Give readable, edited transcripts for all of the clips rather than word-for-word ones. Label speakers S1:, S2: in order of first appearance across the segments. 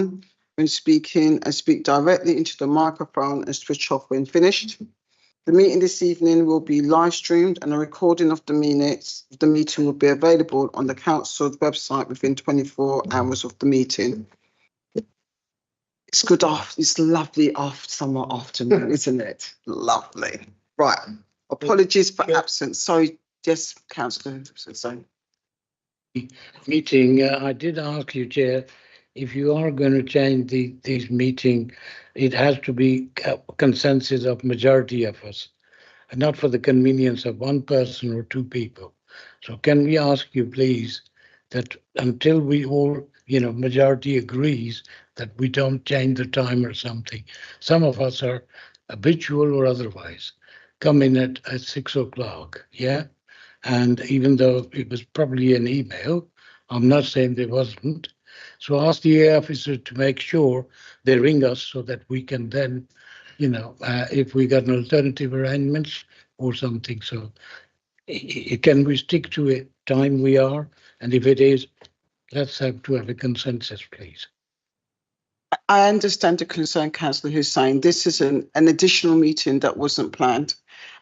S1: on when speaking and speak directly into the microphone and switch off when finished. The meeting this evening will be live streamed and a recording of the minutes of the meeting will be available on the council's website within 24 hours of the meeting. It's good it's lovely summer afternoon, isn't it? Lovely. Right. Apologies for absence. Sorry, yes, Councillor. Sorry.
S2: Meeting, I did ask you, Chair, if you are going to change this meeting, it has to be a consensus of majority of us, and not for the convenience of one person or two people. So can we ask you, please, that until we all, majority agrees, that we don't change the time or something. Some of us are habitual or otherwise come in at 6 o'clock, yeah? And even though it was probably an email, I'm not saying there wasn't. So ask the A officer to make sure they ring us so that we can then, if we got an alternative arrangements or something. So can we stick to a time we are? And if it is, let's have a consensus, please.
S1: I understand the concern, Councillor Hussain. This is an additional meeting that wasn't planned,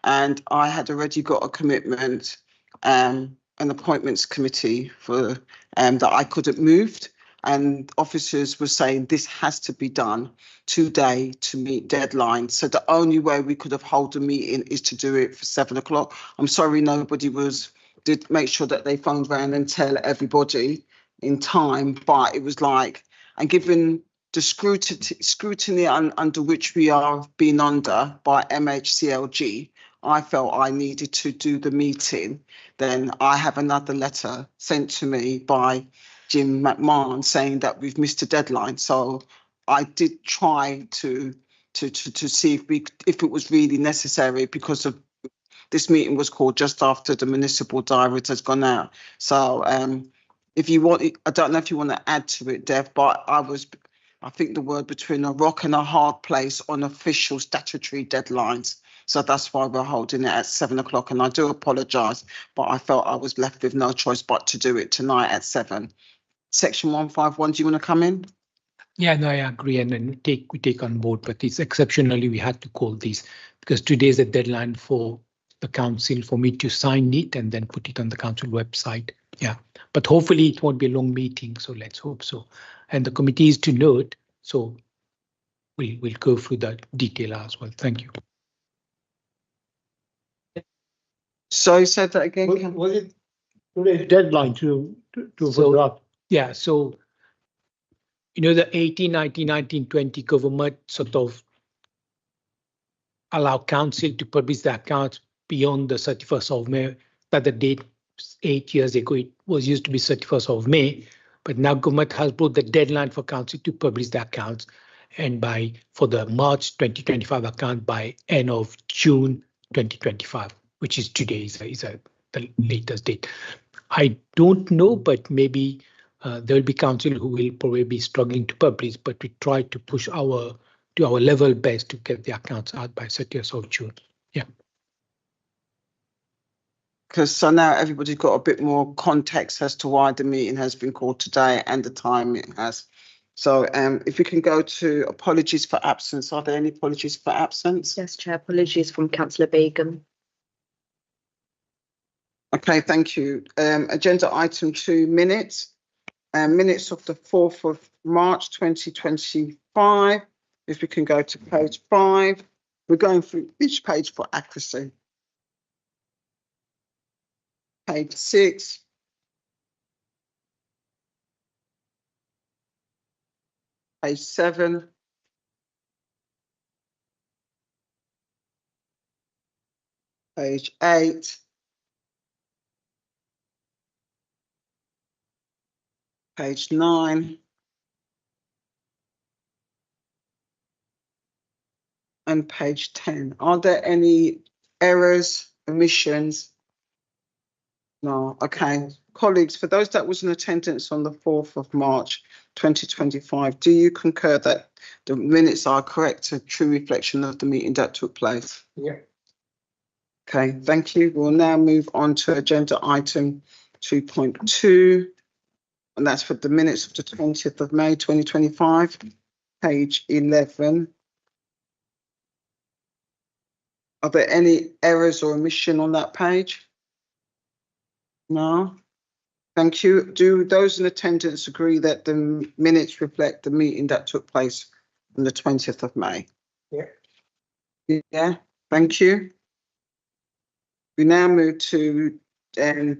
S1: and I had already got a commitment, an appointments committee for that I couldn't move, and officers were saying this has to be done today to meet deadlines. So the only way we could have held a meeting is to do it for 7 o'clock. I'm sorry nobody did make sure that they phoned around and tell everybody in time, but it was like, and given the scrutiny under which we are being under by MHCLG, I felt I needed to do the meeting. Then I have another letter sent to me by Jim McMahon saying that we've missed a deadline. So I did try to see if it was really necessary, because of this meeting was called just after the municipal diary has gone out. So if you want, I don't know if you want to add to it, Dev, but I think the word between a rock and a hard place on official statutory deadlines. So that's why we're holding it at 7 o'clock. And I do apologise, but I felt I was left with no choice but to do it tonight at 7. Section 151, do you want to come in?
S3: Yeah, no, I agree, and we take on board, but it's exceptionally we had to call these because today is the deadline for the council for me to sign it and then put it on the council website. Yeah, but hopefully it won't be a long meeting, so let's hope so. And the committee is to note, so we'll go through the detail as well. Thank you.
S1: So you said that again.
S2: Was it today's deadline to so,
S3: yeah, so the 18, 19, 19, 20 government sort of allow council to publish the accounts beyond the 31st of May. That the date 8 years ago, it was used to be 31st of May, but now government has brought the deadline for council to publish the accounts, and for the March 2025 account by end of June 2025, which is today is the latest date. I don't know, but maybe there will be council who will probably be struggling to publish, but we try to push our level best to get the accounts out by 30th of June. Yeah.
S1: Because so now everybody's got a bit more context as to why the meeting has been called today and the time it has. So if we can go to apologies for absence. Are there any apologies for absence?
S4: Yes, Chair. Apologies from Councillor Begum.
S1: Okay, thank you. Agenda item 2, minutes. Minutes of the 4th of March 2025. If we can go to page 5. We're going through each page for accuracy. Page 6. Page 7. Page 8. Page 9. And page 10. Are there any errors, omissions? No. Okay. Colleagues, for those that was in attendance on the 4th of March 2025, do you concur that the minutes are correct, a true reflection of the meeting that took place?
S2: Yeah.
S1: Okay, thank you. We'll now move on to agenda item 2.2. and that's for the minutes of the 20th of May 2025, page 11. Are there any errors or omission on that page? No. Thank you. Do those in attendance agree that the minutes reflect the meeting that took place on the 20th of May? Yeah. Yeah, thank you. We now move to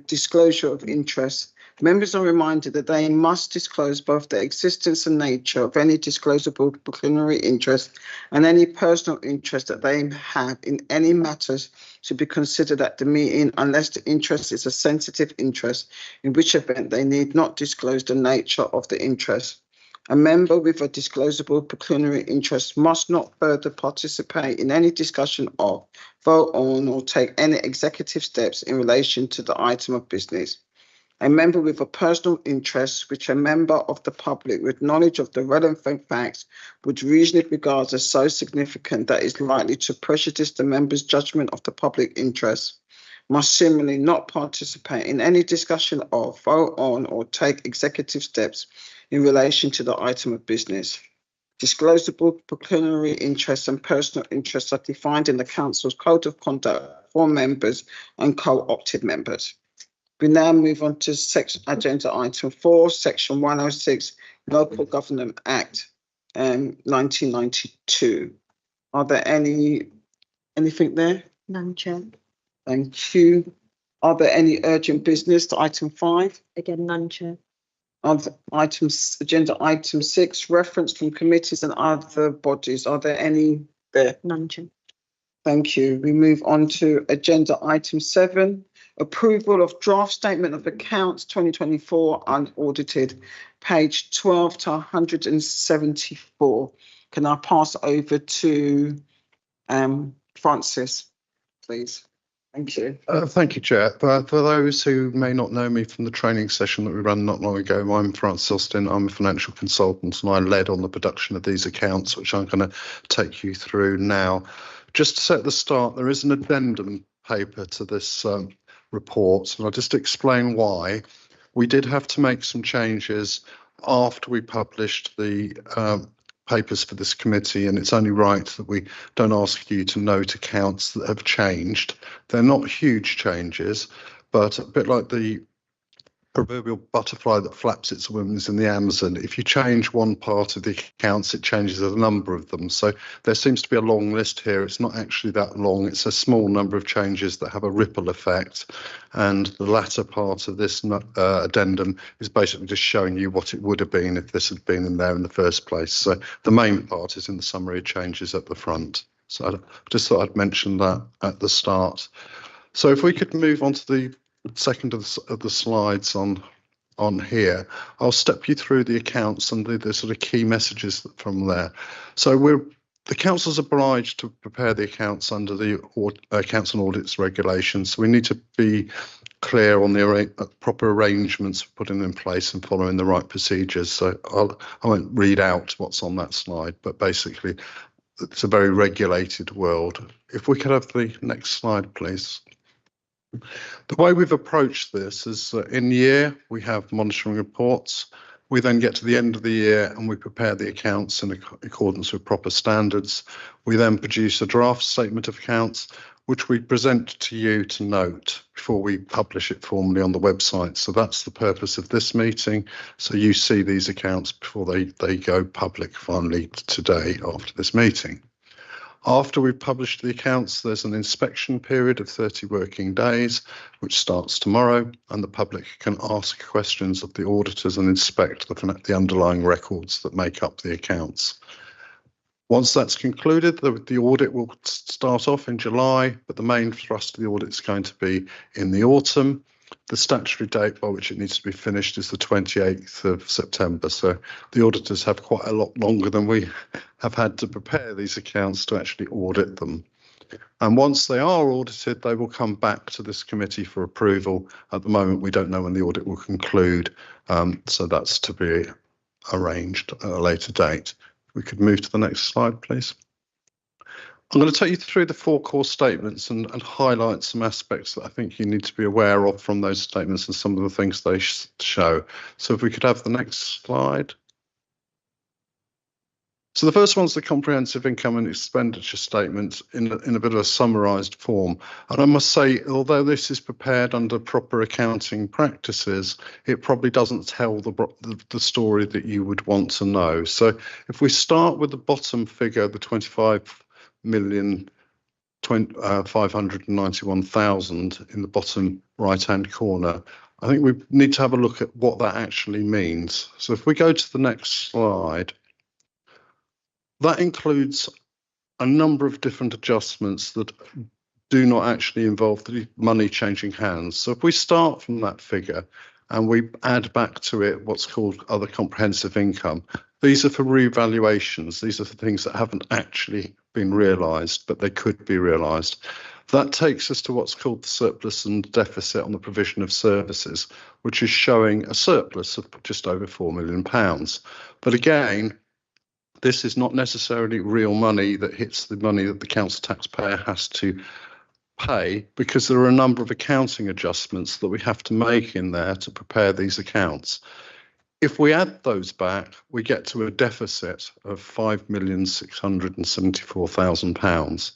S1: disclosure of interest. Members are reminded that they must disclose both the existence and nature of any disclosable pecuniary interest and any personal interest that they have in any matters to be considered at the meeting, unless the interest is a sensitive interest, in which event they need not disclose the nature of the interest. A member with a disclosable pecuniary interest must not further participate in any discussion of, vote on, or take any executive steps in relation to the item of business. A member with a personal interest, which a member of the public with knowledge of the relevant facts would reasonably regard as so significant that is likely to prejudice the member's judgment of the public interest, must similarly not participate in any discussion of, vote on, or take executive steps in relation to the item of business. Disclosable pecuniary interests and personal interests are defined in the Council's Code of Conduct for members and co-opted members. We now move on to agenda item 4, section 106, Local Government Act 1992. Are there anything there?
S4: None, Chair.
S1: Thank you. Are there any urgent business to item 5?
S4: Again, none, Chair.
S1: Agenda item 6, reference from committees and other bodies. Are there any there?
S4: None, Chair.
S1: Thank you. We move on to agenda item 7, approval of draft statement of accounts 2024 unaudited, page 12 to 174. Can I pass over to Francis, please? Thank you.
S5: Thank you, Chair. For those who may not know me from the training session that we ran not long ago, I'm Francis Austin. I'm a financial consultant and I led on the production of these accounts, which I'm going to take you through now. Just to set the start, there is an addendum paper to this report, and I'll just explain why. We did have to make some changes after we published the papers for this committee, and it's only right that we don't ask you to note accounts that have changed. They're not huge changes, but a bit like the proverbial butterfly that flaps its wings in the Amazon. If you change one part of the accounts, it changes a number of them. So there seems to be a long list here. It's not actually that long. It's a small number of changes that have a ripple effect. And the latter part of this addendum is basically just showing you what it would have been if this had been in there in the first place. So the main part is in the summary of changes at the front. So I just thought I'd mention that at the start. So if we could move on to the second of the slides on here, I'll step you through the accounts and the sort of key messages from there. So the council's obliged to prepare the accounts under the accounts and audits regulations. So we need to be clear on the proper arrangements for putting in place and following the right procedures. So I won't read out what's on that slide, but basically it's a very regulated world. If we could have the next slide, please. The way we've approached this is in year we have monitoring reports. We then get to the end of the year and we prepare the accounts in accordance with proper standards. We then produce a draft statement of accounts, which we present to you to note before we publish it formally on the website. So that's the purpose of this meeting. So you see these accounts before they go public finally today after this meeting. After we've published the accounts, there's an inspection period of 30 working days, which starts tomorrow, and the public can ask questions of the auditors and inspect the underlying records that make up the accounts. Once that's concluded, the audit will start off in July, but the main thrust of the audit is going to be in the autumn. The statutory date by which it needs to be finished is the 28th of September. So the auditors have quite a lot longer than we have had to prepare these accounts to actually audit them. And once they are audited, they will come back to this committee for approval. At the moment, we don't know when the audit will conclude. So that's to be arranged at a later date. We could move to the next slide, please. I'm going to take you through the 4 core statements and highlight some aspects that I think you need to be aware of from those statements and some of the things they show. So if we could have the next slide. So the first one's the comprehensive income and expenditure statement in a bit of a summarised form. And I must say, although this is prepared under proper accounting practices, it probably doesn't tell the story that you would want to know. So if we start with the bottom figure, the 25,591,000 in the bottom right-hand corner, I think we need to have a look at what that actually means. So if we go to the next slide, that includes a number of different adjustments that do not actually involve the money changing hands. So if we start from that figure and we add back to it what's called other comprehensive income, these are for revaluations. These are for things that haven't actually been realised, but they could be realised. That takes us to what's called the surplus and deficit on the provision of services, which is showing a surplus of just over £4 million. But again, this is not necessarily real money that hits the money that the council taxpayer has to pay, because there are a number of accounting adjustments that we have to make in there to prepare these accounts. If we add those back, we get to a deficit of £5,674,000.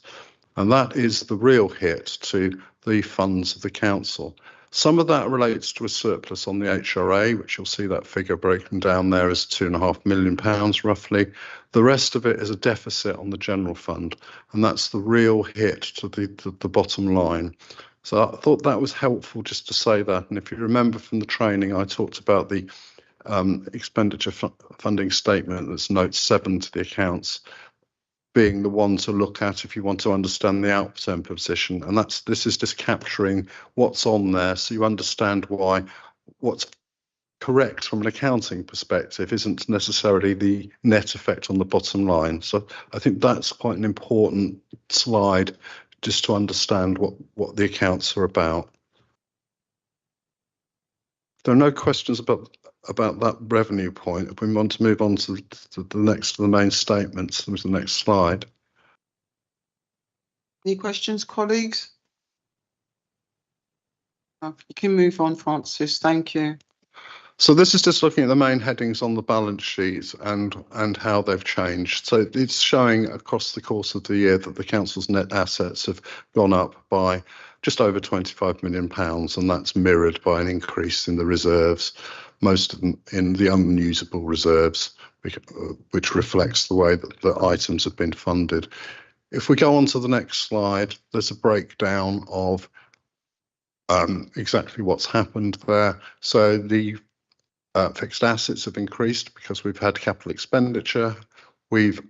S5: And that is the real hit to the funds of the council. Some of that relates to a surplus on the HRA, which you'll see that figure broken down there as £2.5 million roughly. The rest of it is a deficit on the general fund, and that's the real hit to the bottom line. So I thought that was helpful just to say that. And if you remember from the training, I talked about the expenditure funding statement that's note 7 to the accounts, being the one to look at if you want to understand the outturn position. And this is just capturing what's on there, so you understand why what's correct from an accounting perspective isn't necessarily the net effect on the bottom line. So I think that's quite an important slide just to understand what the accounts are about. There are no questions about that revenue point. If we want to move on to the main statements, there's the next slide.
S1: Any questions, colleagues? You can move on, Francis. Thank you.
S5: So this is just looking at the main headings on the balance sheet and how they've changed. So it's showing across the course of the year that the council's net assets have gone up by just over £25 million, and that's mirrored by an increase in the reserves, most of them in the unusable reserves, which reflects the way that the items have been funded. If we go on to the next slide, there's a breakdown of exactly what's happened there. So the fixed assets have increased because we've had capital expenditure. We've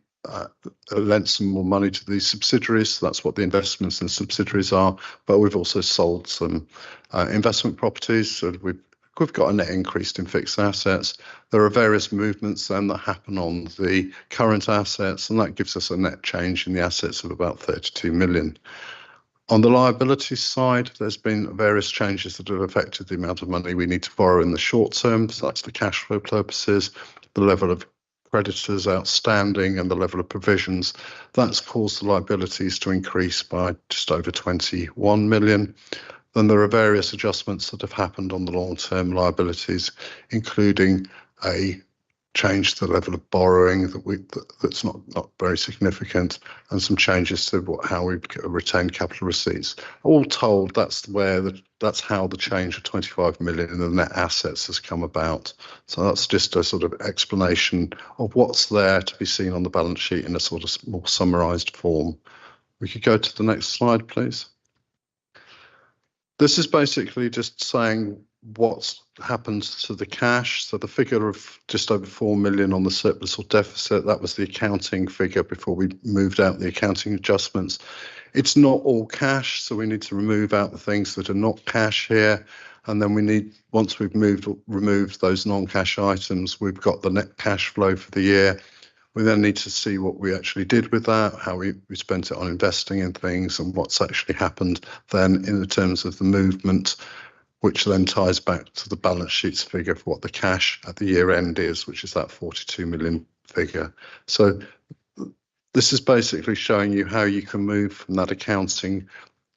S5: lent some more money to these subsidiaries. So that's what the investments in the subsidiaries are. But we've also sold some investment properties. So we've got a net increase in fixed assets. There are various movements then that happen on the current assets, and that gives us a net change in the assets of about 32 million. On the liabilities side, there's been various changes that have affected the amount of money we need to borrow in the short term. So that's for cash flow purposes, the level of creditors outstanding and the level of provisions. That's caused the liabilities to increase by just over 21 million. Then there are various adjustments that have happened on the long-term liabilities, including a change to the level of borrowing that's not very significant, and some changes to how we retain capital receipts. All told, that's how the change of 25 million in the net assets has come about. So that's just a sort of explanation of what's there to be seen on the balance sheet in a sort of more summarised form. We could go to the next slide, please. This is basically just saying what's happened to the cash. So the figure of just over 4 million on the surplus or deficit, that was the accounting figure before we moved out the accounting adjustments. It's not all cash, so we need to remove out the things that are not cash here. And then we need, once we've removed those non-cash items, we've got the net cash flow for the year. We then need to see what we actually did with that, how we spent it on investing in things, and what's actually happened then in terms of the movement, which then ties back to the balance sheets figure for what the cash at the year end is, which is that 42 million figure. So This is basically showing you how you can move from that accounting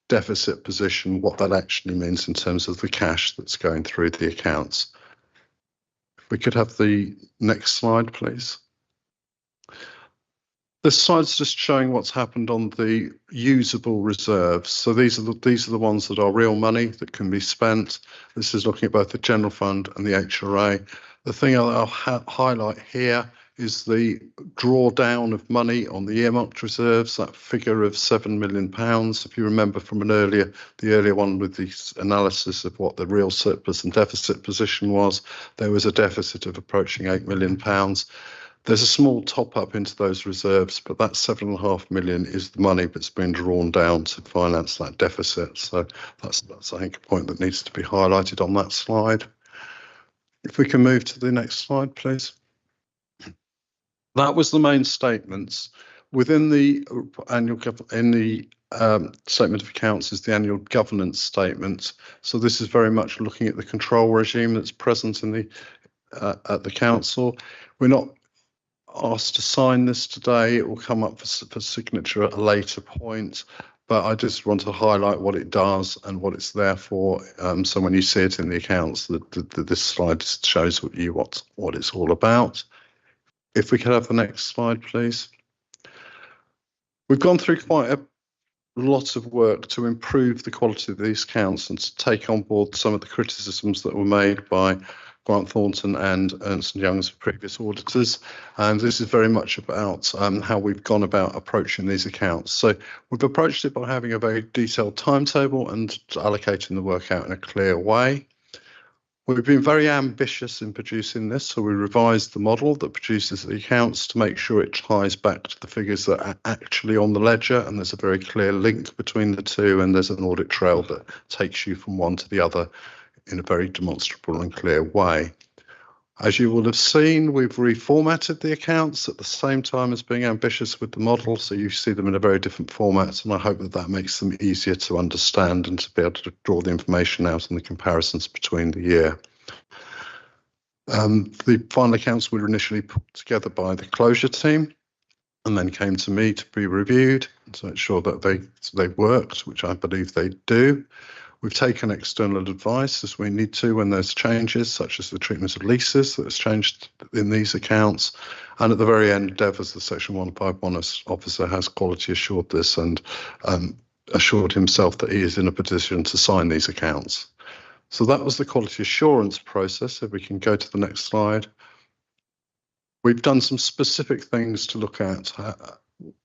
S5: deficit position, what that actually means in terms of the cash that's going through the accounts. If we could have the next slide, please. This slide's just showing what's happened on the usable reserves. So these are the ones that are real money that can be spent. This is looking at both the general fund and the HRA. The thing I'll highlight here is the drawdown of money on the earmarked reserves, that figure of £7 million. If you remember from the earlier one with the analysis of what the real surplus and deficit position was, there was a deficit of approaching £8 million. There's a small top up into those reserves, but that 7.5 million is the money that's been drawn down to finance that deficit. So that's I think a point that needs to be highlighted on that slide. If we can move to the next slide, please. That was the main statements. Within the statement of accounts is the annual governance statement. So this is very much looking at the control regime that's present in the at the council. We're not asked to sign this today. It will come up for signature at a later point, but I just want to highlight what it does and what it's there for. So when you see it in the accounts, this slide shows what it's all about. If we could have the next slide, please. We've gone through quite a lot of work to improve the quality of these accounts and to take on board some of the criticisms that were made by Grant Thornton and Ernst & Young's previous auditors, and this is very much about how we've gone about approaching these accounts. So we've approached it by having a very detailed timetable and allocating the work out in a clear way. We've been very ambitious in producing this, so we revised the model that produces the accounts to make sure it ties back to the figures that are actually on the ledger, and there's a very clear link between the two, and there's an audit trail that takes you from one to the other in a very demonstrable and clear way. As you will have seen, we've reformatted the accounts at the same time as being ambitious with the model, so you see them in a very different format, and I hope that makes them easier to understand and to be able to draw the information out and the comparisons between the year. The final accounts were initially put together by the closure team and then came to me to be reviewed to make sure that they worked, which I believe they do. We've taken external advice as we need to when there's changes, such as the treatment of leases that has changed in these accounts. And at the very end, Dev, as the Section 151 officer, has quality assured this and assured himself that he is in a position to sign these accounts. So that was the quality assurance process. If we can go to the next slide. We've done some specific things to look at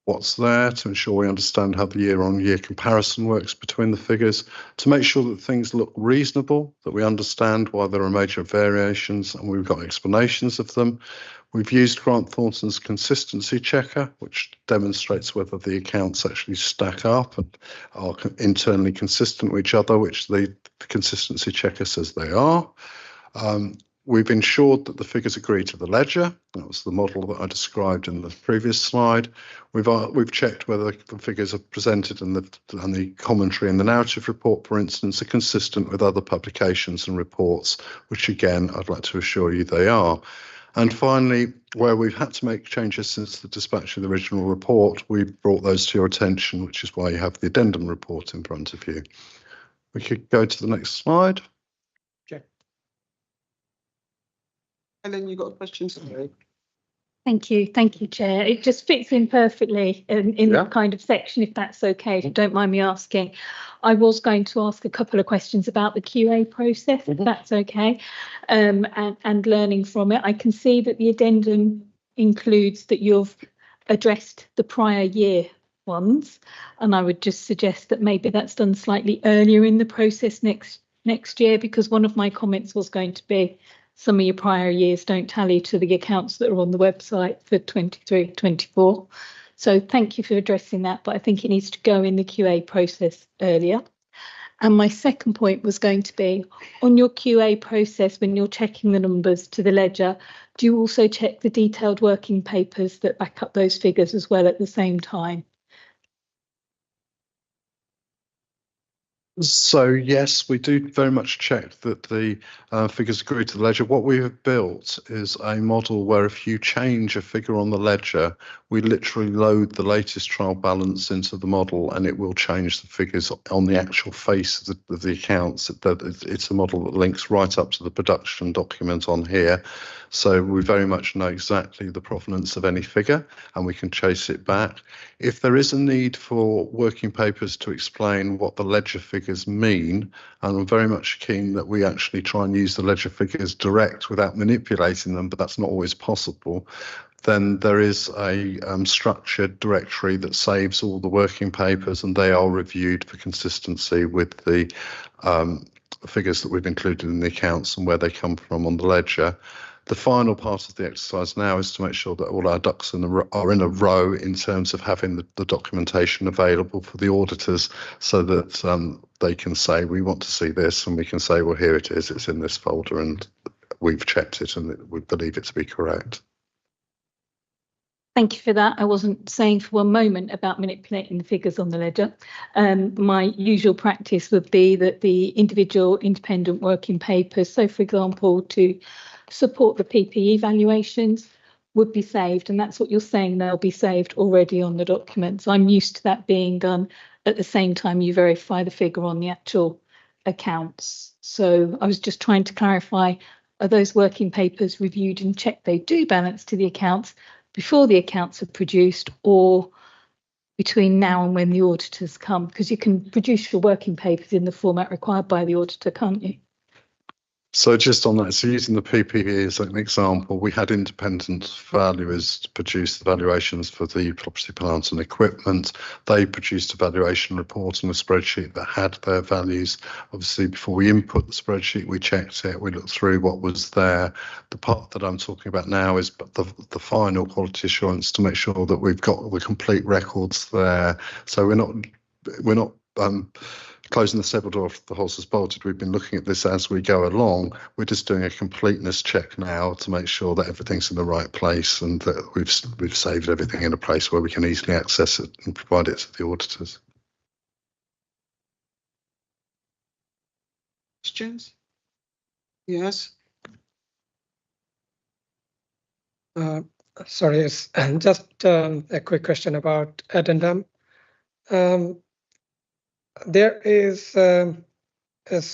S5: what's there to ensure we understand how the year-on-year comparison works between the figures, to make sure that things look reasonable, that we understand why there are major variations and we've got explanations of them. We've used Grant Thornton's consistency checker, which demonstrates whether the accounts actually stack up and are internally consistent with each other, which the consistency checker says they are. We've ensured that the figures agree to the ledger. That was the model that I described in the previous slide. We've checked whether the figures are presented and the commentary in the narrative report, for instance, are consistent with other publications and reports, which again, I'd like to assure you they are. And finally, where we've had to make changes since the dispatch of the original report, we've brought those to your attention, which is why you have the addendum report in front of you. We could go to the next slide.
S1: Helen, you got a question? Sorry.
S6: Thank you, Chair. It just fits in perfectly in that kind of section, if that's okay, if you don't mind me asking. I was going to ask a couple of questions about the QA process, if that's okay, and learning from it. I can see that the addendum includes that you've addressed the prior year ones, and I would just suggest that maybe that's done slightly earlier in the process next year, because one of my comments was going to be some of your prior years don't tally to the accounts that are on the website for 23-24. So thank you for addressing that, but I think it needs to go in the QA process earlier. And my second point was going to be, on your QA process, when you're checking the numbers to the ledger, do you also check the detailed working papers that back up those figures as well at the same time?
S5: So yes, we do very much check that the figures agree to the ledger. What we have built is a model where if you change a figure on the ledger, we literally load the latest trial balance into the model and it will change the figures on the actual face of the accounts. It's a model that links right up to the production document on here. So we very much know exactly the provenance of any figure and we can chase it back. If there is a need for working papers to explain what the ledger figures mean, and I'm very much keen that we actually try and use the ledger figures direct without manipulating them, but that's not always possible, then there is a structured directory that saves all the working papers and they are reviewed for consistency with the figures that we've included in the accounts and where they come from on the ledger. The final part of the exercise now is to make sure that all our ducks are in a row in terms of having the documentation available for the auditors so that they can say, we want to see this, and we can say, well, here it is, it's in this folder and we've checked it and we believe it to be correct.
S6: Thank you for that. I wasn't saying for one moment about manipulating the figures on the ledger. My usual practice would be that the individual independent working papers, so for example, to support the PPE valuations, would be saved. And that's what you're saying, they'll be saved already on the documents. I'm used to that being done at the same time you verify the figure on the actual accounts. So I was just trying to clarify, are those working papers reviewed and checked they do balance to the accounts before the accounts are produced, or between now and when the auditors come? Because you can produce your working papers in the format required by the auditor, can't you?
S5: So just on that, so using the PPE as an example, we had independent valuers produce the valuations for the property, plant and equipment. They produced a valuation report on a spreadsheet that had their values. Obviously, before we input the spreadsheet, we checked it, we looked through what was there. The part that I'm talking about now is the final quality assurance to make sure that we've got the complete records there. So we're not closing the stable door if the horse has bolted. We've been looking at this as we go along. We're just doing a completeness check now to make sure that everything's in the right place and that we've saved everything in a place where we can easily access it and provide it to the auditors.
S1: Questions? Yes.
S7: Sorry, yes, and just a quick question about addendum. There is a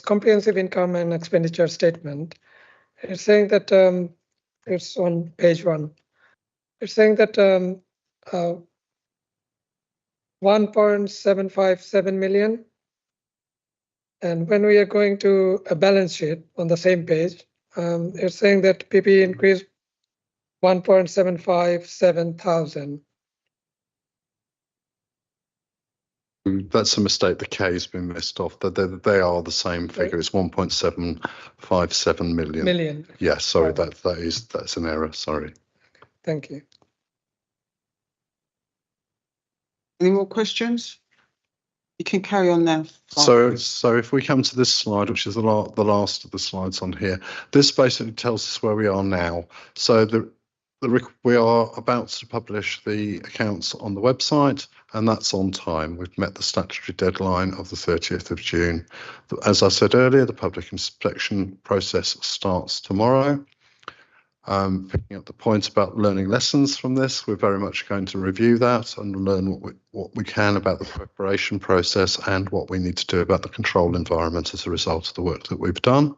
S7: comprehensive income and expenditure statement. It's saying that it's on page 1. It's saying that 1.757 million. And when we are going to a balance sheet on the same page, it's saying that PPE increased 1.757 thousand.
S5: That's a mistake. The K has been missed off. They are the same figure. It's 1.757 million.
S7: Million.
S5: Yes, sorry, that's an error. Sorry.
S7: Thank you.
S1: Any more questions? You can carry on now.
S5: So if we come to this slide, which is the last of the slides on here, this basically tells us where we are now. So we are about to publish the accounts on the website, and that's on time. We've met the statutory deadline of the 30th of June. As I said earlier, the public inspection process starts tomorrow. Picking up the point about learning lessons from this, we're very much going to review that and learn what we can about the preparation process and what we need to do about the control environment as a result of the work that we've done.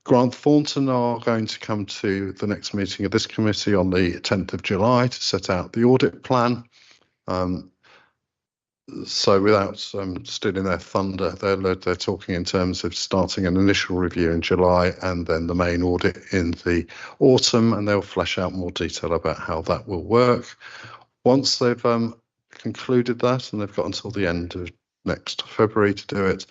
S5: Grant Thornton are going to come to the next meeting of this committee on the 10th of July to set out the audit plan. So without stealing their thunder, they're talking in terms of starting an initial review in July and then the main audit in the autumn, and they'll flesh out more detail about how that will work. Once they've concluded that, and they've got until the end of next February to do it,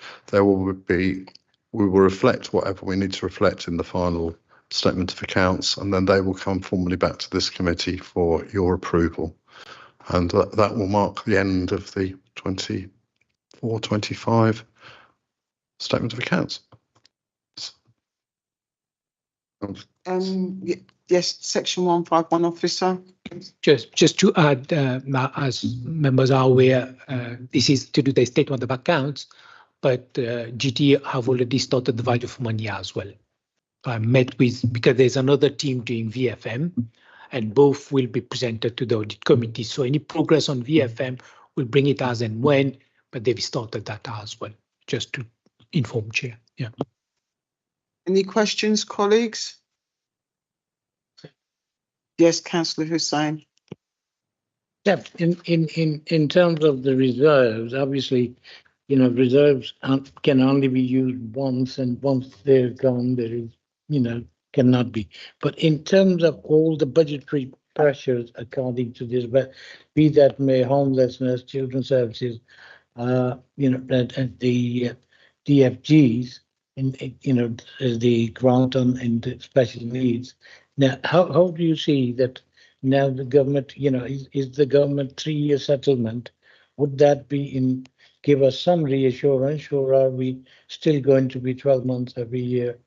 S5: we will reflect whatever we need to reflect in the final statement of accounts, and then they will come formally back to this committee for your approval. And that will mark the end of the 24-25 statement of accounts.
S1: Yes, section 151 officer.
S3: Just to add, as members are aware, this is to do the statement of accounts, but GT have already started the value for money as well. I met with, because there's another team doing VFM, and both will be presented to the audit committee. So any progress on VFM, we'll bring it as and when, but they've started that as well, just to inform Chair. Yeah.
S1: Any questions, colleagues? Yes, Councillor Hussain.
S2: Yeah, in terms of the reserves, obviously, you know, reserves can only be used once, and once they're gone, there is, you know, cannot be. But in terms of all the budgetary pressures, according to this, but be that may homelessness, children's services, you know, and the DFGs, you know, the grant and the special needs. Now, how do you see that? Now the government, you know, is the government 3-year settlement? Would that be give us some reassurance, or are we still going to be 12 months every year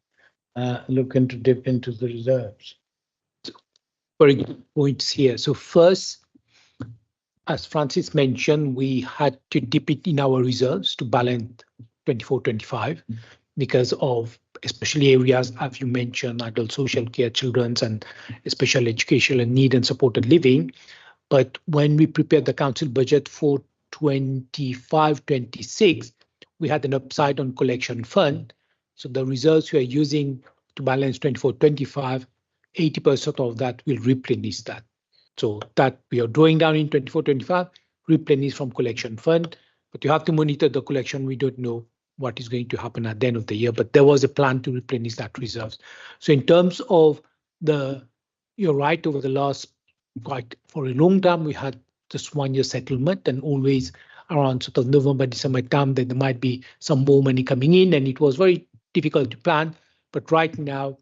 S2: looking to dip into the reserves?
S3: Very good points here. So first, as Francis mentioned, we had to dip it in our reserves to balance 24-25 because of especially areas, as you mentioned, adult social care, children's and special educational need and supported living. But when we prepared the council budget for 25-26, we had an upside on collection fund. So the reserves we are using to balance 24-25, 80% of that will replenish that. So that we are drawing down in 24-25, replenish from collection fund, but you have to monitor the collection. We don't know what is going to happen at the end of the year, but there was a plan to replenish that reserves. So in terms of you're right, over the last for a long time, we had just 1 year settlement, and always around sort of November, December time, then there might be some more money coming in, and it was very difficult to plan. But right now,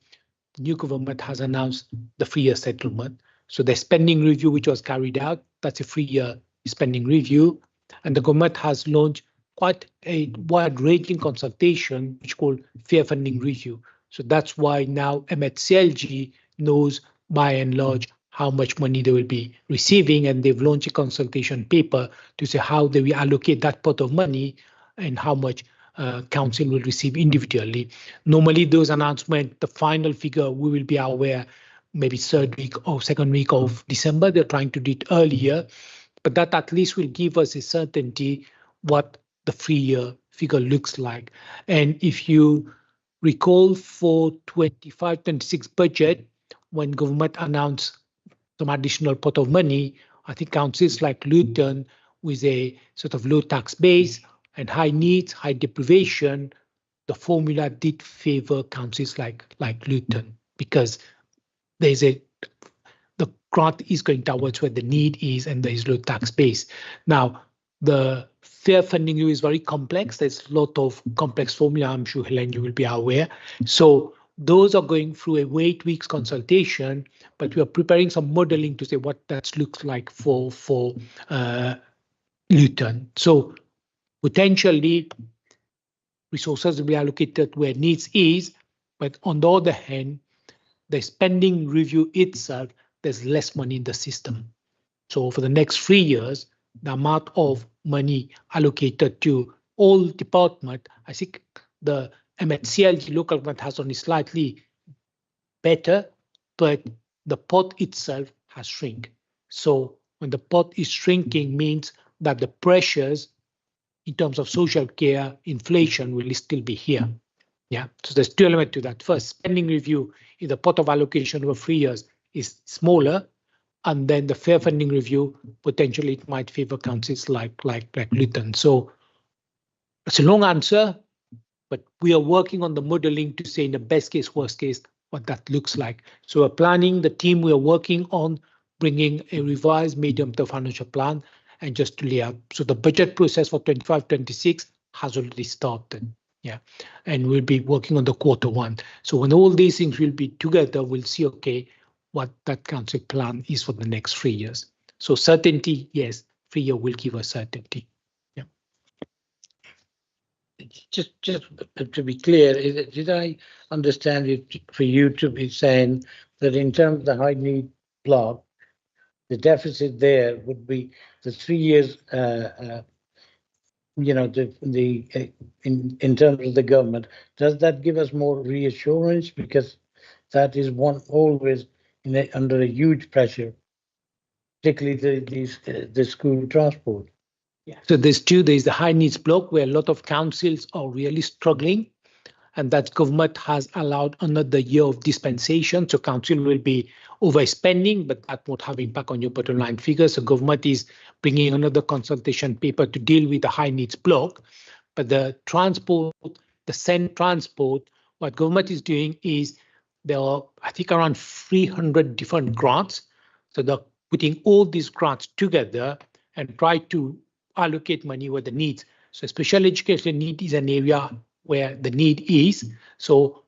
S3: the new government has announced the 3-year settlement. So the spending review, which was carried out, that's a 3-year spending review. And the government has launched quite a wide-ranging consultation, which is called Fair Funding Review. So that's why now MHCLG knows by and large how much money they will be receiving, and they've launched a consultation paper to say how they will allocate that pot of money and how much council will receive individually. Normally, those announcements, the final figure, we will be aware maybe 3rd week or 2nd week of December. They're trying to do it earlier, but that at least will give us a certainty what the 3-year figure looks like. And if you recall, for 25-26 budget, when government announced some additional pot of money, I think councils like Luton, with a sort of low tax base and high needs, high deprivation, the formula did favor councils like Luton, because the grant is going towards where the need is and there is low tax base. Now, the fair funding review is very complex. There's a lot of complex formula. I'm sure, Helen, you will be aware. So those are going through a 8 weeks consultation, but we are preparing some modeling to say what that looks like for Luton. So potentially resources will be allocated where needs is, but on the other hand, the spending review itself, there's less money in the system. So for the next 3 years, the amount of money allocated to all departments, I think the MHCLG local government has only slightly better, but the pot itself has shrunk. So when the pot is shrinking, means that the pressures in terms of social care, inflation will still be here. Yeah, so there's 2 elements to that. First, spending review in the pot of allocation over 3 years is smaller, and then the fair funding review, potentially it might favor councils like Luton. So it's a long answer, but we are working on the modeling to say in the best case, worst case, what that looks like. So we're planning, the team, we are working on bringing a revised medium-term financial plan and just to lay out. So the budget process for 25-26 has already started. Yeah, and we'll be working on the Q1. So when all these things will be together, we'll see, okay, what that council plan is for the next 3 years. So certainty, yes, 3 year will give us certainty. Yeah.
S2: Just to be clear, did I understand it for you to be saying that in terms of the high need block, the deficit there would be the 3 years in terms of the government, does that give us more reassurance? Because that is one always under a huge pressure, particularly the school transport.
S3: Yeah. So there's the high needs block where a lot of councils are really struggling, and that government has allowed another year of dispensation. So council will be overspending, but that won't have impact on your bottom line figures. So government is bringing another consultation paper to deal with the high needs block. But the transport, the send transport, what government is doing is there are, I think, around 300 different grants. So they're putting all these grants together and try to allocate money where the needs. So special education need is an area where the need is. So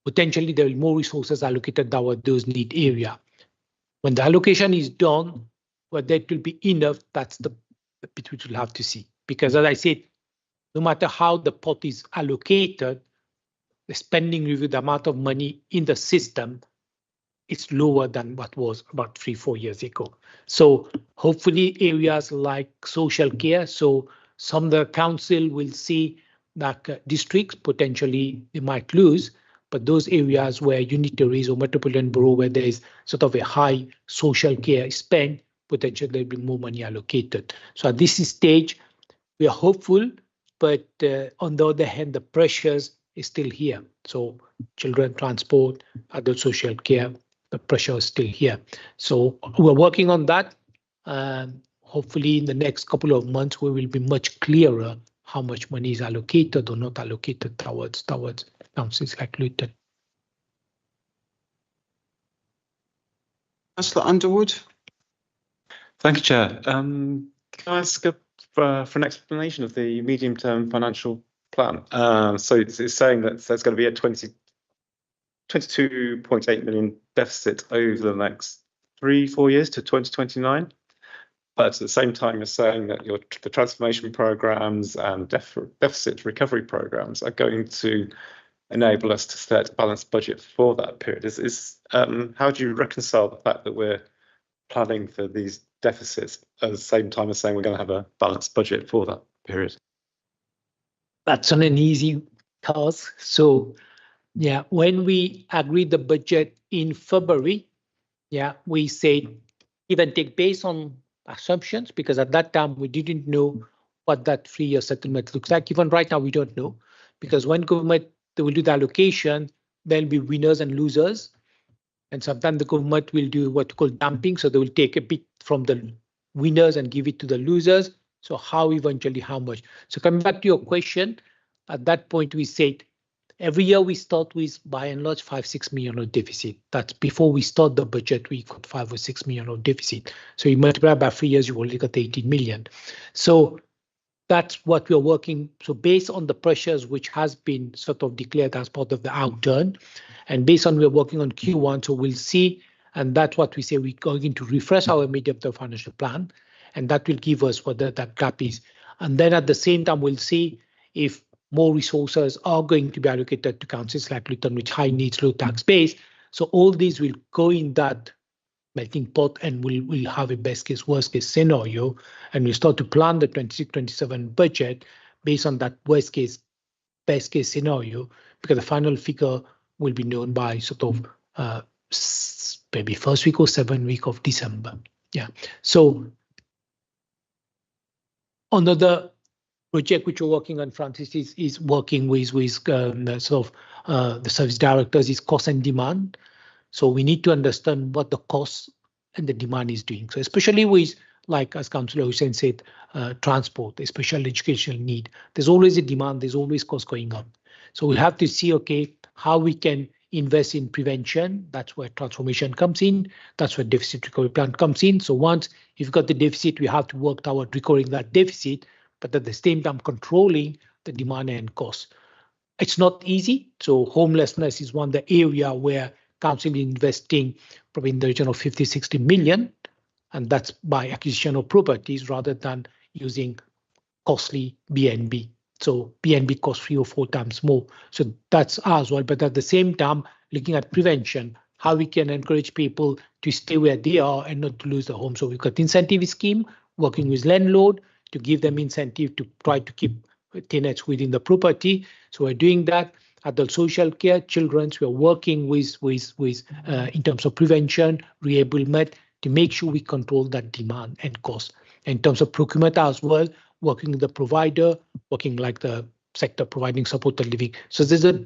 S3: potentially there will be more resources allocated toward those need area. When the allocation is done, whether it will be enough, that's the bit which we'll have to see. Because as I said, no matter how the pot is allocated, the spending review, the amount of money in the system, it's lower than what was about 3-4 years ago. So hopefully areas like social care, so some of the council will see that districts potentially they might lose, but those areas where unitaries or metropolitan borough where there is sort of a high social care spend, potentially there'll be more money allocated. So at this stage, we are hopeful, but on the other hand, the pressures is still here. So children transport, adult social care, the pressure is still here. So we're working on that. Hopefully in the next couple of months, we will be much clearer how much money is allocated or not allocated towards councils like Luton.
S1: Councillor Underwood.
S8: Thank you, Chair. Can I ask for an explanation of the medium-term financial plan? So it's saying that there's going to be a 22.8 million deficit over the next 3-4 years to 2029. But at the same time, you're saying that the transformation programs and deficit recovery programs are going to enable us to set a balanced budget for that period. How do you reconcile the fact that we're planning for these deficits at the same time as saying we're going to have a balanced budget for that period?
S3: That's not an easy task. So yeah, when we agreed the budget in February, yeah, we said give and take based on assumptions, because at that time we didn't know what that 3-year settlement looks like. Even right now we don't know, because when government they will do the allocation, there'll be winners and losers, and sometimes the government will do what we call dumping. So they will take a bit from the winners and give it to the losers. So how much? So coming back to your question, at that point we said every year we start with by and large 5-6 million of deficit. That's before we start the budget, we got 5 or 6 million of deficit. So you multiply by 3 years, you only got 18 million. So that's what we're working. So based on the pressures which has been sort of declared as part of the outturn, and based on we're working on Q1, so we'll see, and that's what we say we're going to refresh our medium-term financial plan, and that will give us what that gap is. And then at the same time, we'll see if more resources are going to be allocated to councils like Luton, which high needs, low tax base. So all these will go in that melting pot, and we'll have a best case, worst case scenario, and we start to plan the 26-27 budget based on that worst case, best case scenario, because the final figure will be known by sort of maybe first week or 7th week of December. Yeah. So another project which we're working on, Francis, is working with the service directors is cost and demand. So we need to understand what the cost and the demand is doing. So especially with, like as Councillor Hussain said, transport, a special educational need, there's always a demand, there's always cost going up. So we have to see, okay, how we can invest in prevention. That's where transformation comes in. That's where deficit recovery plan comes in. So once you've got the deficit, we have to work toward recovering that deficit, but at the same time controlling the demand and cost. It's not easy. So homelessness is one of the area where council is investing probably in the region of 50-60 million, and that's by acquisition of properties rather than using costly BNB. So BNB costs 3 or 4 times more. So that's as well. But at the same time, looking at prevention, how we can encourage people to stay where they are and not to lose the home. So we've got incentive scheme, working with landlord to give them incentive to try to keep tenants within the property. So we're doing that. Adult social care, children's, we're working with in terms of prevention, reablement, to make sure we control that demand and cost. In terms of procurement as well, working with the provider, working like the sector providing supported living. So there's a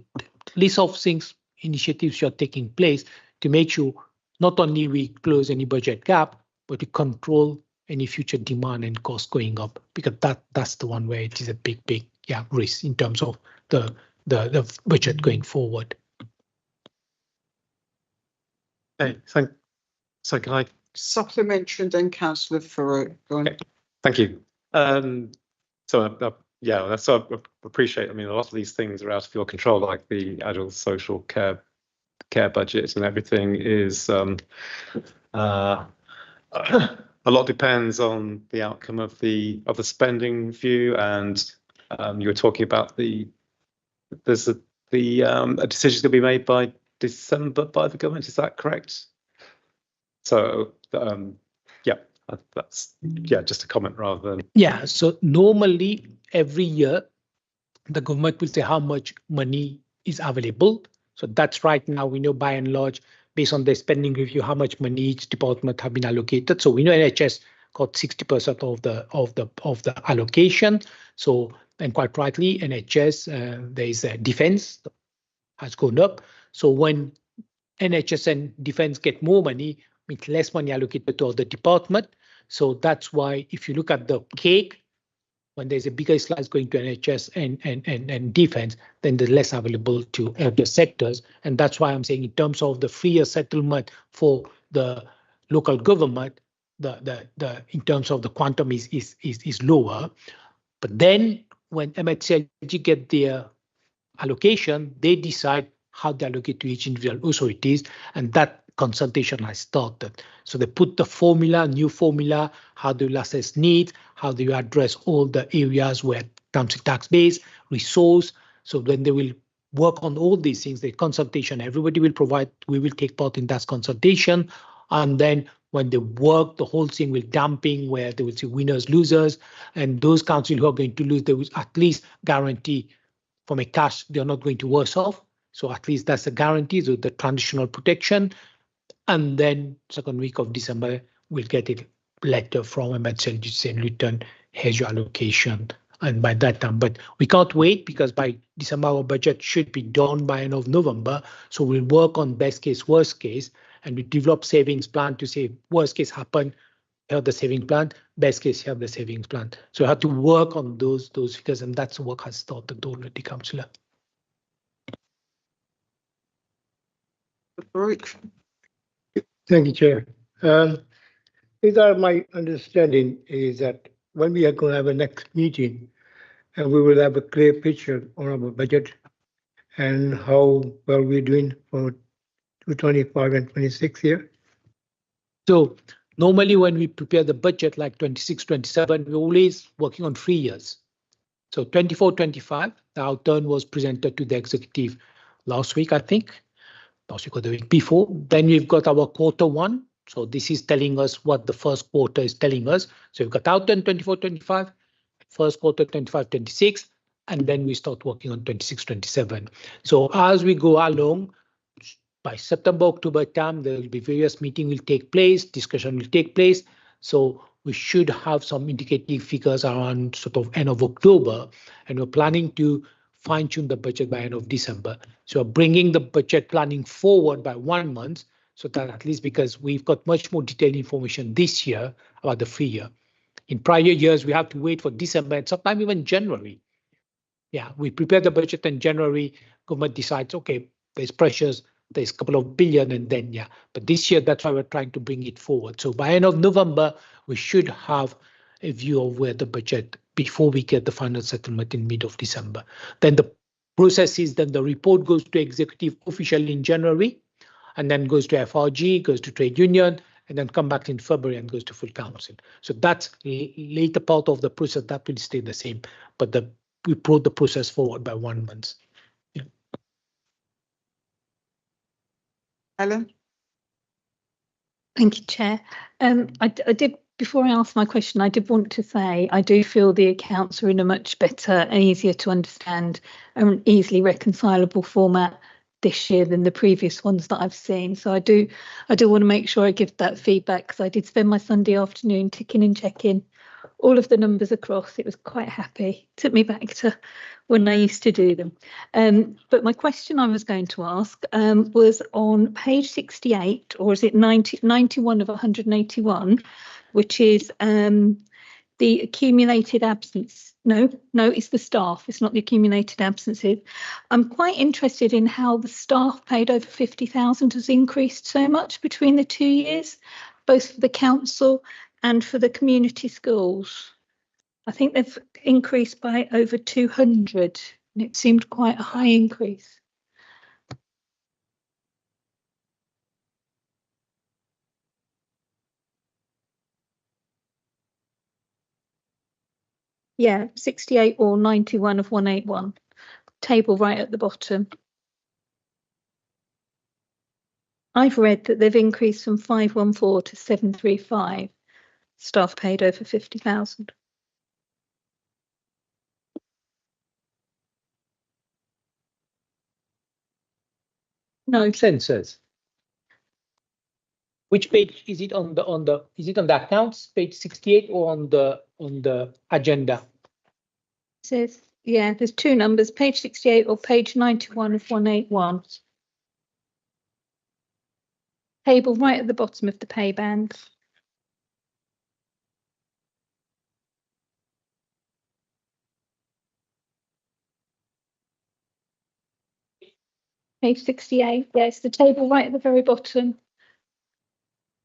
S3: list of things, initiatives that are taking place to make sure not only we close any budget gap, but to control any future demand and cost going up, because that's the one where it is a big risk in terms of the budget going forward.
S8: Okay, so can I
S1: Supplementary, then Councillor Farouk. Go on.
S8: Okay. Thank you. So I appreciate. I mean, a lot of these things are out of your control, like the adult social care budget and everything is. A lot depends on the outcome of the spending review, and you were talking about there's a decision to be made by December by the government. Is that correct? So that's just a comment rather than.
S3: So normally every year the government will say how much money is available. So that's right now we know by and large, based on the spending review, how much money each department have been allocated. So we know NHS got 60% of the allocation. So, and quite rightly, NHS there is a defence has gone up. So when NHS and defence get more money, means less money allocated to other department. So that's why if you look at the cake, when there's a bigger slice going to NHS and defence, then there's less available to other sectors. And that's why I'm saying in terms of the freer settlement for the local government, in terms of the quantum is lower. But then when MHLG get their allocation, they decide how they allocate to each individual authorities, and that consultation has started. So they put the formula, new formula, how do you assess needs, how do you address all the areas where council tax base, resource. So then they will work on all these things, the consultation, everybody will provide, we will take part in that consultation. And then when they work, the whole thing will dumping where they will see winners, losers, and those councils who are going to lose, they will at least guarantee from a cash, they're not going to worse off. So at least that's a guarantee, so the transitional protection. And then second week of December, we'll get a letter from MHLG saying return, here's your allocation. And by that time, but we can't wait because by December, our budget should be done by end of November. So we'll work on best case, worst case, and we develop savings plan to say worst case happen, here the saving plan, best case, here the savings plan. So we have to work on those figures, and that's the work has started already, Councillor.
S2: Thank you, Chair. My understanding is that when we are going to have a next meeting, and we will have a clear picture on our budget and how well we're doing for 2025 and 26 here.
S3: So normally when we prepare the budget like 26, 27, we're always working on 3 years. So 24, 25, the outturn was presented to the executive last week, I think. Last week or the week before. Then we've got our quarter one. So this is telling us what the first quarter is telling us. So we've got outturn 24, 25, first quarter 25, 26, and then we start working on 26, 27. So as we go along, by September, October time, there will be various meetings will take place, discussion will take place. So we should have some indicative figures around sort of end of October, and we're planning to fine-tune the budget by end of December. So bringing the budget planning forward by 1 month, so that at least because we've got much more detailed information this year about the 3 year. In prior years, we have to wait for December and sometimes even January. Yeah, we prepare the budget in January, government decides, okay, there's pressures, there's a couple of billion, and then, yeah. But this year, that's why we're trying to bring it forward. So by end of November, we should have a view of where the budget, before we get the final settlement in mid of December. Then the process is, then the report goes to executive officially in January, and then goes to FRG, goes to trade union, and then come back in February and goes to full council. So that's later part of the process that will stay the same, but we brought the process forward by 1 month. Yeah.
S1: Helen?
S6: Thank you, Chair. I did before I ask my question, I did want to say I do feel the accounts are in a much better and easier to understand and easily reconcilable format this year than the previous ones that I've seen. So I do want to make sure I give that feedback, because I did spend my Sunday afternoon ticking and checking all of the numbers across. It was quite happy. Took me back to when I used to do them. But my question I was going to ask was on page 68, or is it 91 of 181, which is the accumulated absence. No, it's the staff. It's not the accumulated absences. I'm quite interested in how the staff paid over 50,000 has increased so much between the 2 years, both for the council and for the community schools. I think they've increased by over 200, and it seemed quite a high increase. Yeah, 68 or 91 of 181. Table right at the bottom. I've read that they've increased from 514 to 735. Staff paid over 50,000. No.
S3: Census. Which page is it on the is it on the accounts, page 68, or on the agenda?
S6: It says, yeah, there's two numbers, page 68 or page 91 of 181. Table right at the bottom of the pay band. Page 68, yeah, it's the table right at the very bottom.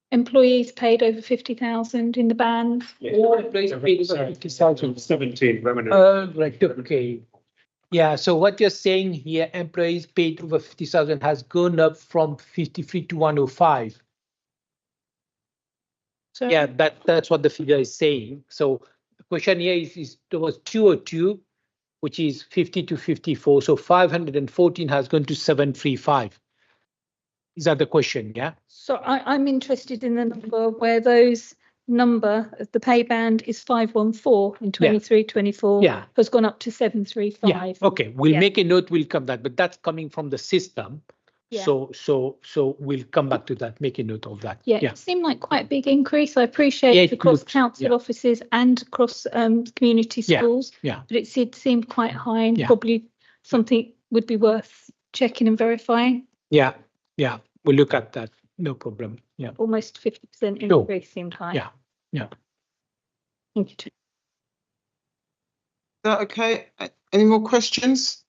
S6: Employees paid over 50,000 in the band.
S3: All employees paid over 50,000.
S8: 17 revenue.
S3: Right, okay. Yeah, so what you're saying here, employees paid over 50,000 has gone up from 53 to 105.
S6: So
S3: Yeah, that's what the figure is saying. So the question here is there was 202, which is 50 to 54. So 514 has gone to 735. Is that the question? Yeah.
S6: So I'm interested in the number where those number of the pay band is 514 in 23-24
S3: Yeah.
S6: has gone up to 735.
S3: Yeah. Okay. We'll
S6: Yeah.
S3: make a note. We'll come that, but that's coming from the system.
S6: Yeah.
S3: So we'll come back to that. Make a note of that.
S6: Yeah, it seemed like quite a big increase. I appreciate
S3: Yeah,
S6: it
S3: it
S6: across
S3: looked-
S6: council
S3: yeah.
S6: offices and across community
S3: Yeah,
S6: schools.
S3: yeah.
S6: But it seemed quite high, and
S3: Yeah.
S6: probably something would be worth checking and verifying.
S3: Yeah. We'll look at that. No problem. Yeah.
S6: Almost 50%
S3: Sure.
S6: increase seemed high.
S3: Yeah.
S6: Thank you, Chair.
S1: Is that okay? Any more questions?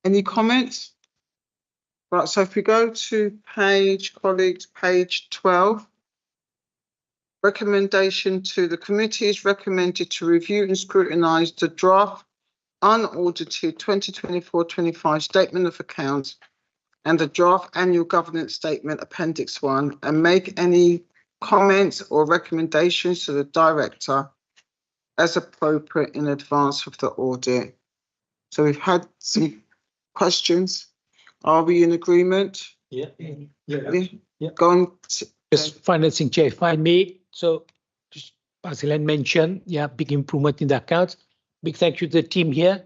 S1: Any comments? Right, so if we go to page 12. Recommendation to the committee is recommended to review and scrutinise the draft unaudited 2024-25 statement of accounts and the draft annual governance statement appendix 1 and make any comments or recommendations to the director as appropriate in advance of the audit. So we've had some questions. Are we in agreement?
S3: Yeah.
S1: Go on.
S3: Just financing chair, if I may. So just as Helen mentioned, big improvement in the accounts. Big thank you to the team here.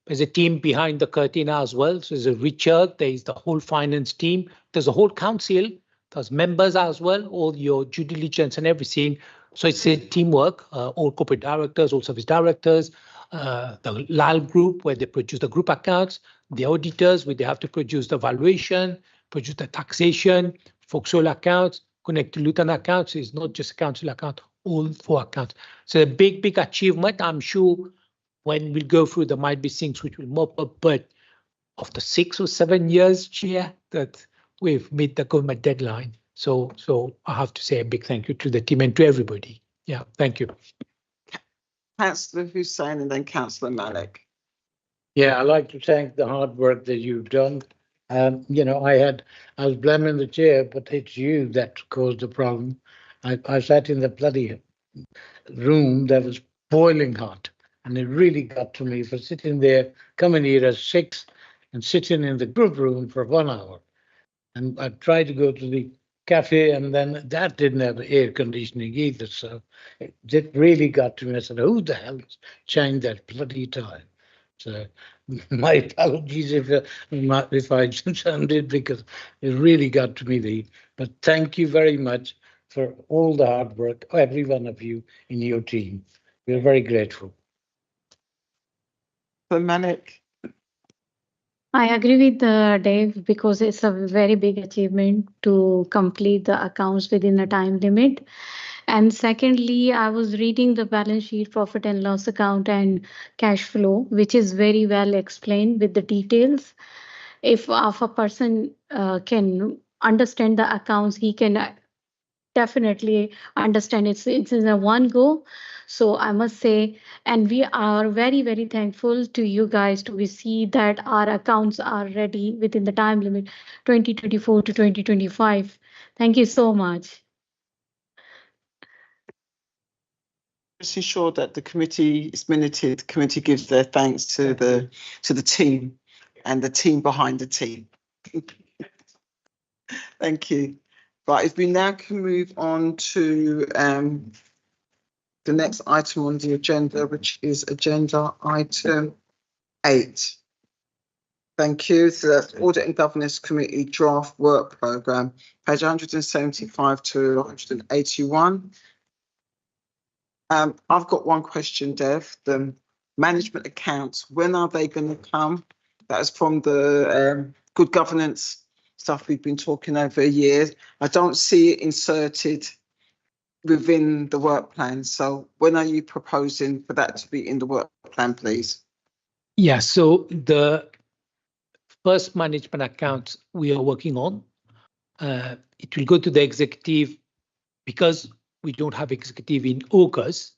S3: There's a team behind the curtain as well. So there's a Richard, there's the whole finance team, there's a whole council, there's members as well, all your due diligence and everything. So it's a teamwork, all corporate directors, all service directors, the LAL group where they produce the group accounts, the auditors where they have to produce the valuation, produce the taxation, Foxhole accounts, Connect to Luton accounts. It's not just a council account, all 4 accounts. So a big achievement. I'm sure when we go through, there might be things which will mop up, but after 6 or 7 years, Chair, that we've met the government deadline. So I have to say a big thank you to the team and to everybody. Yeah, thank you.
S1: Councillor Hussain and then Councillor Malik.
S2: Yeah, I'd like to thank the hard work that you've done. I was blaming the chair, but it's you that caused the problem. I sat in the bloody room that was boiling hot, and it really got to me for sitting there, coming here at 6 and sitting in the group room for 1 hour. And I tried to go to the cafe, and then that didn't have air conditioning either. So it really got to me. I said, who the hell changed that bloody time? So my apologies if I sounded, because it really got to me. But thank you very much for all the hard work, every one of you in your team. We're very grateful.
S1: So Malik.
S6: I agree with Dave, because it's a very big achievement to complete the accounts within the time limit. And secondly, I was reading the balance sheet, profit and loss account, and cash flow, which is very well explained with the details. If a person can understand the accounts, he can definitely understand it's in a one go. So I must say, and we are very, very thankful to you guys to see that our accounts are ready within the time limit 2024 to 2025. Thank you so much.
S1: Just ensure that the committee is minuted. The committee gives their thanks to the team and the team behind the team. Thank you. Right, if we now can move on to the next item on the agenda, which is agenda item 8. Thank you. So that's Audit and Governance Committee Draft Work Programme, page 175 to 181. I've got one question, Dev. The management accounts, when are they going to come? That is from the good governance stuff we've been talking over a year. I don't see it inserted within the work plan. So when are you proposing for that to be in the work plan, please?
S3: Yeah, so the first management accounts we are working on, it will go to the executive because we don't have executive in August.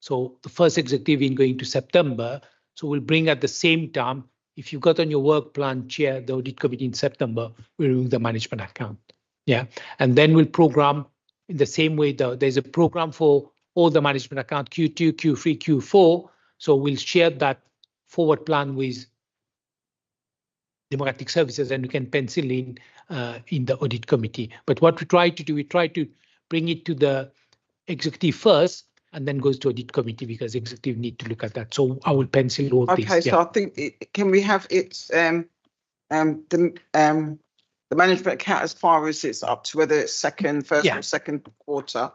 S3: So the first executive in going to September. So we'll bring at the same time, if you got on your work plan, chair the audit committee in September, we'll remove the management account. Yeah, and then we'll program in the same way. There's a program for all the management account Q2, Q3, Q4. So we'll share that forward plan with Democratic Services, and we can pencil in the audit committee. But what we try to do, we try to bring it to the executive first, and then goes to audit committee, because executive need to look at that. So I will pencil all these.
S1: Okay, so I think can we have it the management account as far as it's up to, whether it's first or second quarter?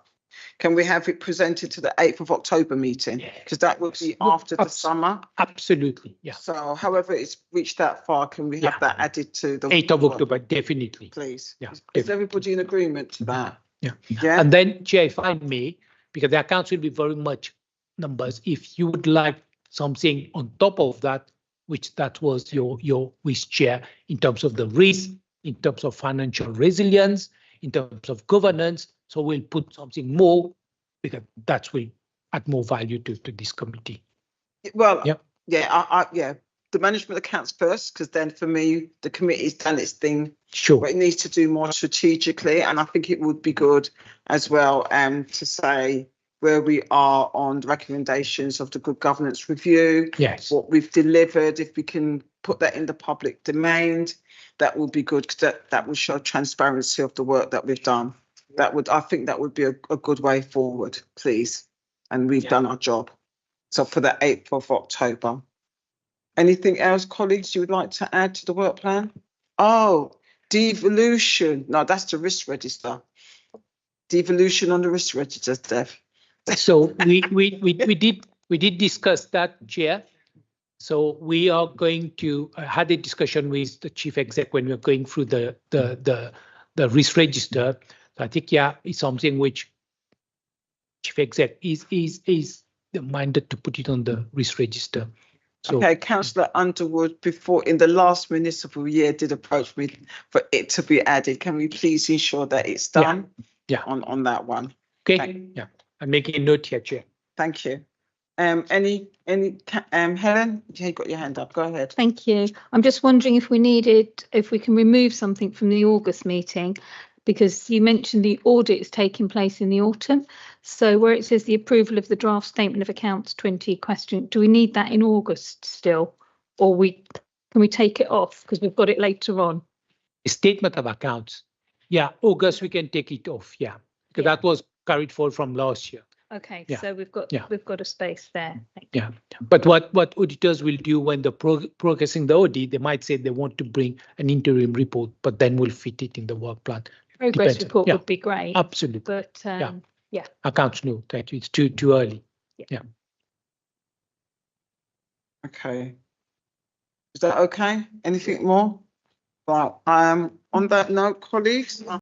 S1: Can we have it presented to the 8th of October meeting? Because that will be after the summer.
S3: Absolutely, yeah.
S1: So however it's reached that far, can we have that added to the
S3: 8th of October, definitely.
S1: Please.
S3: Yeah.
S1: Is everybody in agreement to that?
S3: Yeah.
S1: Yeah.
S3: And then, Chair, if I may, because the accounts will be very much numbers, if you would like something on top of that, which that was your wish, Chair, in terms of the risk, in terms of financial resilience, in terms of governance, so we'll put something more, because that will add more value to this committee.
S1: Well, yeah, the management accounts first, because then for me, the committee's done its thing.
S3: Sure.
S1: But it needs to do more strategically, and I think it would be good as well to say where we are on the recommendations of the good governance review.
S3: Yes.
S1: What we've delivered, if we can put that in the public domain, that will be good, because that will show transparency of the work that we've done. I think that would be a good way forward, please. And we've done our job. So for the 8th of October. Anything else, colleagues, you would like to add to the work plan? Oh, devolution. No, that's the risk register. Devolution on the risk register, Steph.
S3: So we did discuss that, Chair. So we are going to had a discussion with the chief exec when we are going through the risk register. So I think it's something which chief exec is minded to put it on the risk register. So,
S1: okay, Councillor Underwood, before in the last municipal year, did approach me for it to be added. Can we please ensure that it's done?
S3: Yeah.
S1: On that one.
S3: Okay. Yeah, I'm making a note here, Chair.
S1: Thank you. Helen, you got your hand up. Go ahead.
S6: Thank you. I'm just wondering if we can remove something from the August meeting, because you mentioned the audit is taking place in the autumn. So where it says the approval of the draft statement of accounts 20 question, do we need that in August still, or can we take it off because we've got it later on?
S3: The statement of accounts Yeah, August, we can take it off, yeah. Because
S6: Yeah.
S3: that was carried forward from last year.
S6: Okay,
S3: Yeah.
S6: so we've got
S3: Yeah.
S6: a space there. Thank you.
S3: Yeah, but what auditors will do when they're progressing the audit, they might say they want to bring an interim report, but then we'll fit it in the work plan.
S6: Progress
S3: Depends.
S6: report
S3: Yeah,
S6: would be great,
S3: absolutely.
S6: but yeah.
S3: Accounts, no, thank you. It's too early.
S1: Okay. Is that okay? Anything more? Right, on that note, colleagues,